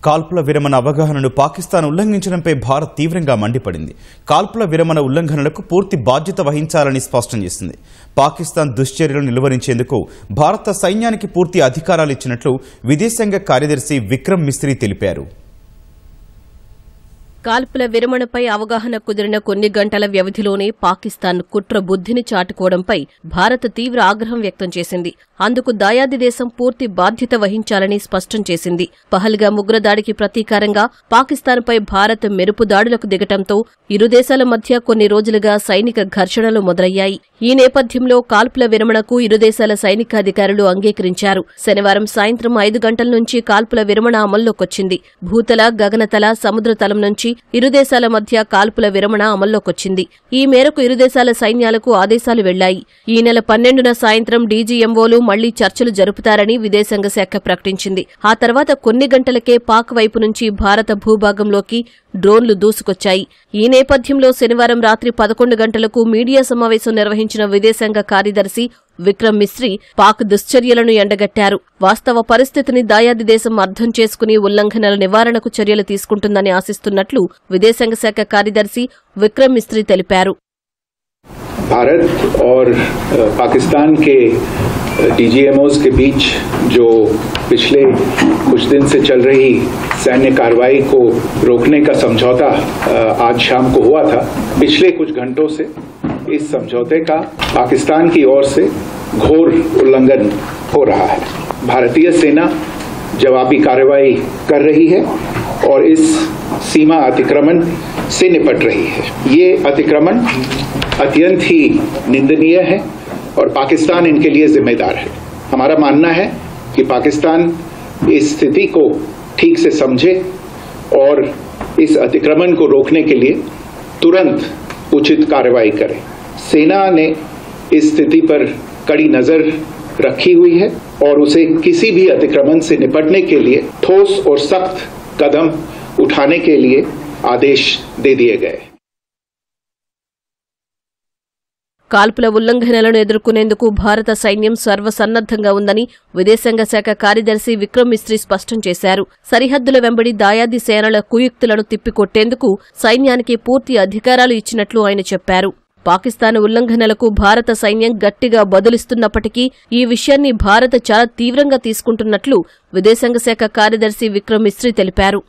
కాల్పుల విరమణ అవగాహనను పాకిస్తాన్ ఉల్లంఘించడంపై భారత్ తీవ్రంగా మండిపడింది. కాల్పుల విరమణ ఉల్లంఘనలకు పూర్తి బాధ్యత వహించాలని స్పష్టం చేసింది. పాకిస్తాన్ దుశ్చర్యలను నిలువరించేందుకు భారత సైన్యానికి పూర్తి అధికారాలు ఇచ్చినట్లు విదేశాంగ కార్యదర్శి విక్రమ్ మిస్రీ తెలిపారు. కాల్పుల విరమణపై అవగాహన కుదిరిన కొన్ని గంటల వ్యవధిలోనే పాకిస్తాన్ కుట్ర బుద్ధిని చాటుకోవడంపై భారత్ తీవ్ర ఆగ్రహం వ్యక్తం చేసింది. అందుకు దాయాది దేశం పూర్తి బాధ్యత వహించాలని స్పష్టం చేసింది. పహల్గామ్ ఉగ్రదాడికి ప్రతీకారంగా పాకిస్తాన్పై భారత్ మెరుపు దాడులకు దిగటంతో ఇరు దేశాల మధ్య కొన్ని రోజులుగా సైనిక ఘర్షణలు మొదలయ్యాయి. ఈ నేపథ్యంలో కాల్పుల విరమణకు ఇరు దేశాల సైనికాధికారులు అంగీకరించారు. శనివారం సాయంత్రం 5 గంటల నుంచి కాల్పుల విరమణ అమల్లోకొచ్చింది. భూతల, గగనతల, సముద్రతలం నుంచి ఇరు దేశాల మధ్య కాల్పుల విరమణ అమల్లోకొచ్చింది. ఈ మేరకు ఇరు దేశాల సైన్యాలకు ఆదేశాలు వెళ్లాయి. ఈ నెల 12న సాయంత్రం డీజీఎంఓలు మళ్లీ చర్చలు జరుపుతారని విదేశాంగ శాఖ ప్రకటించింది. ఆ తర్వాత కొన్ని గంటలకే పాక్ వైపు నుంచి భారత భూభాగంలోకి డ్రోన్లు దూసుకొచ్చాయి. ఈ నేపథ్యంలో శనివారం రాత్రి 11 గంటలకు మీడియా సమావేశం నిర్వహించిన విదేశాంగ కార్యదర్శి విక్రమ్ మిస్రీ పాక్ దుశ్చర్యలను ఎండగట్టారు. వాస్తవ పరిస్థితిని దాయాది దేశం అర్థం చేసుకుని ఉల్లంఘనల నివారణకు చర్యలు తీసుకుంటుందని ఆశిస్తున్నట్లు విదేశాంగ శాఖ కార్యదర్శి విక్రమ్ మిస్రీ తెలిపారు. भारत और पाकिस्तान के डीजीएमओज के बीच जो पिछले कुछ दिन से चल रही सैन्य कार्रवाई को रोकने का समझौता आज शाम को हुआ था, पिछले कुछ घंटों से इस समझौते का पाकिस्तान की ओर से घोर उल्लंघन हो रहा है. भारतीय सेना जवाबी कार्रवाई कर रही है और इस सीमा अतिक्रमण से निपट रही है. ये अतिक्रमण अत्यंत ही निंदनीय है और पाकिस्तान इनके लिए जिम्मेदार है. हमारा मानना है कि पाकिस्तान इस स्थिति को ठीक से समझे और इस अतिक्रमण को रोकने के लिए तुरंत उचित कार्रवाई करे. सेना ने इस स्थिति पर कड़ी नजर रखी हुई है और उसे किसी भी अतिक्रमण से निपटने के लिए ठोस और सख्त कदम उठाने के लिए आदेश दे दिए गए. కాల్పుల ఉల్లంఘనలను ఎదుర్కొనేందుకు భారత సైన్యం సర్వసన్నద్ధంగా ఉందని విదేశాంగ శాఖ కార్యదర్శి విక్రమ్ మిస్రీ స్పష్టం చేశారు. సరిహద్దుల వెంబడి దాయాది సేనల కుయుక్తులను తిప్పికొట్టేందుకు సైన్యానికి పూర్తి అధికారాలు ఇచ్చినట్లు ఆయన చెప్పారు. పాకిస్తాన్ ఉల్లంఘనలకు భారత సైన్యం గట్టిగా బదులిస్తున్నప్పటికీ ఈ విషయాన్ని భారత్ చాలా తీవ్రంగా తీసుకుంటున్నట్లు విదేశాంగ శాఖ కార్యదర్శి విక్రమ్ మిస్రీ తెలిపారు.